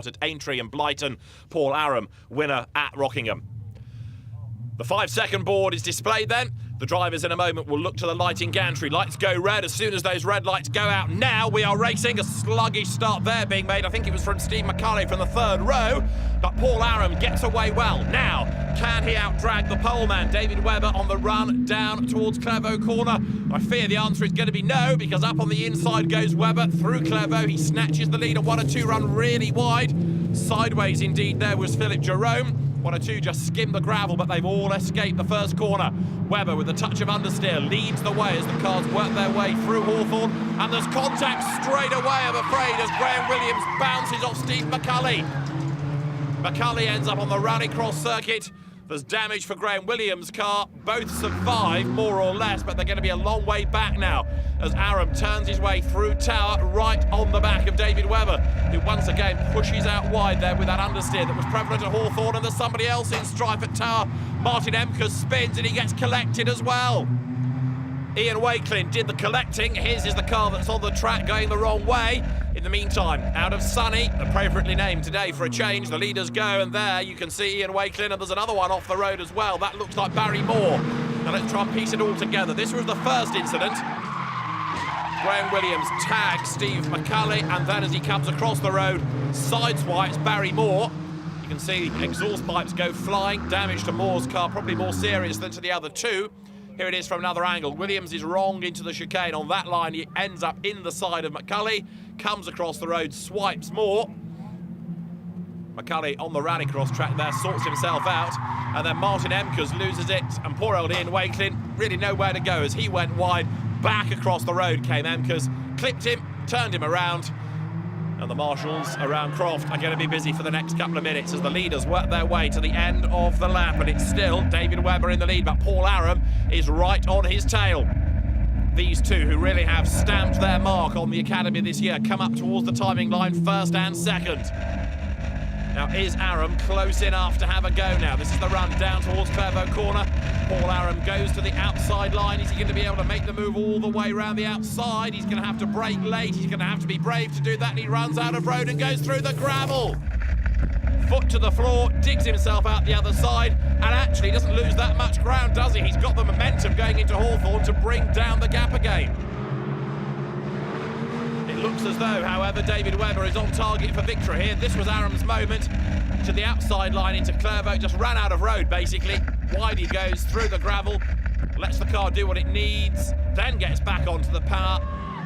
at Aintree and Blyton. Paul Aram, winner at Rockingham. The 5-second board is displayed then. The drivers in a moment will look to the lighting gantry. Lights go red as soon as those red lights go out. Now we are racing. A sluggish start there being made. I think it was from Steve McCulley from the third row. But Paul Aram gets away well. Now, can he outdrag the poleman? David Webber on the run down towards Clairvaux corner. I fear the answer is going to be no, because up on the inside goes Webber through Clairvaux. He snatches the lead. A 1 or 2 run really wide. Sideways indeed there was Philip Jerome. 1 or 2 just skimmed the gravel, but they've all escaped the first corner. Webber with a touch of understeer leads the way as the cars work their way through Hawthorn, and there's contact straight away, I'm afraid, as Graham Williams bounces off Steve McCulley. McCulley ends up on the Rallycross circuit. There's damage for Graham Williams' car. Both survive, more or less, but they're going to be a long way back now as Aram turns his way through Tower right on the back of David Webber, who once again pushes out wide there with that understeer that was prevalent at Hawthorn, and there's somebody else in strife at Tower. Martin Emkes spins and he gets collected as well. Ian Wakelin did the collecting. His is the car that's on the track going the wrong way. In the meantime, out of Sunny, appropriately named today for a change, the leaders go, and there you can see Ian Wakelin, and there's another one off the road as well. That looks like Barry Moore. Now let's try and piece it all together. This was the first incident. Graham Williams tags Steve McCulley, and then as he comes across the road, sideswipes Barry Moore. You can see exhaust pipes go flying. Damage to Moore's car, probably more serious than to the other two. Here it is from another angle. Williams is wrong into the chicane. On that line, he ends up in the side of McCulley, comes across the road, swipes Moore. McCulley on the Rallycross track there, sorts himself out, and then Martin Emkes loses it, and poor old Ian Wakelin really nowhere to go as he went wide. Back across the road came Emkes, clipped him, turned him around, and the marshals around Croft are going to be busy for the next couple of minutes as the leaders work their way to the end of the lap, and it's still David Webber in the lead, but Paul Aram is right on his tail. These two, who really have stamped their mark on the Academy this year, come up towards the timing line first and second. Now, is Aram close enough to have a go now? This is the run down towards Clairvaux corner. Paul Aram goes to the outside line. Is he going to be able to make the move all the way around the outside? He's going to have to brake late. He's going to have to be brave to do that, and he runs out of road and goes through the gravel. Foot to the floor, digs himself out the other side, and actually doesn't lose that much ground, does he? He's got the momentum going into Hawthorn to bring down the gap again. It looks as though, however, David Webber is on target for victory here. This was Aram's moment. To the outside line into Clairvaux, just ran out of road, basically. Wide he goes, through the gravel, lets the car do what it needs, then gets back onto the power,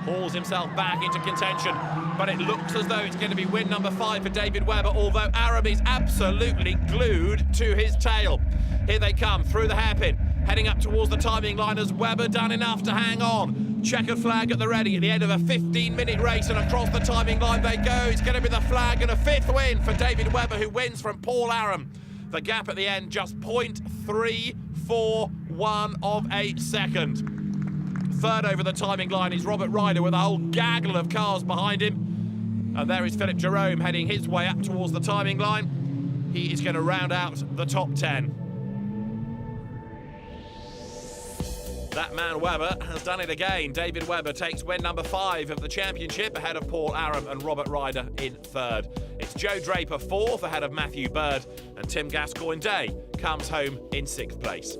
hauls himself back into contention. But it looks as though it's going to be win number 5 for David Webber, although Aram is absolutely glued to his tail. Here they come, through the hairpin, heading up towards the timing line. Has Webber done enough to hang on? Checkered flag at the ready at the end of a 15-minute race, and across the timing line they go. It's going to be the flag and a 5th win for David Webber, who wins from Paul Aram. The gap at the end just 0.341 of a second. Third over the timing line is Robert Ryder with a whole gaggle of cars behind him. And there is Philip Jerome heading his way up towards the timing line. He is going to round out the top 10. That man Webber has done it again. David Webber takes win number 5 of the championship ahead of Paul Aram and Robert Ryder in 3rd. It's Joe Draper 4th ahead of Matthew Bird, and Tim Gascoigne-Day comes home in 6th place.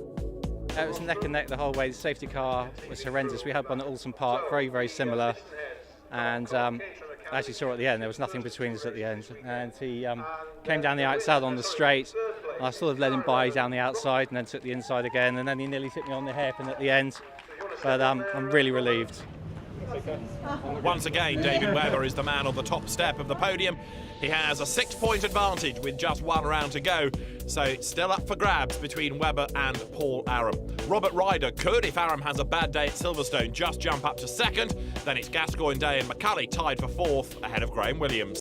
It was neck and neck the whole way. The safety car was horrendous. We had one at Alton Park, very, very similar. And as you saw at the end, there was nothing between us at the end. And he came down the outside on the straight. And I sort of let him by down the outside and then took the inside again. And then he nearly hit me on the hairpin at the end. But I'm really relieved. Once again, David Webber is the man on the top step of the podium. He has a 6-point advantage with just 1 round to go, so it's still up for grabs between Webber and Paul Aram. Robert Ryder could, if Aram has a bad day at Silverstone, just jump up to 2nd. Then it's Gascoigne-Day and McCulley tied for 4th ahead of Graham Williams.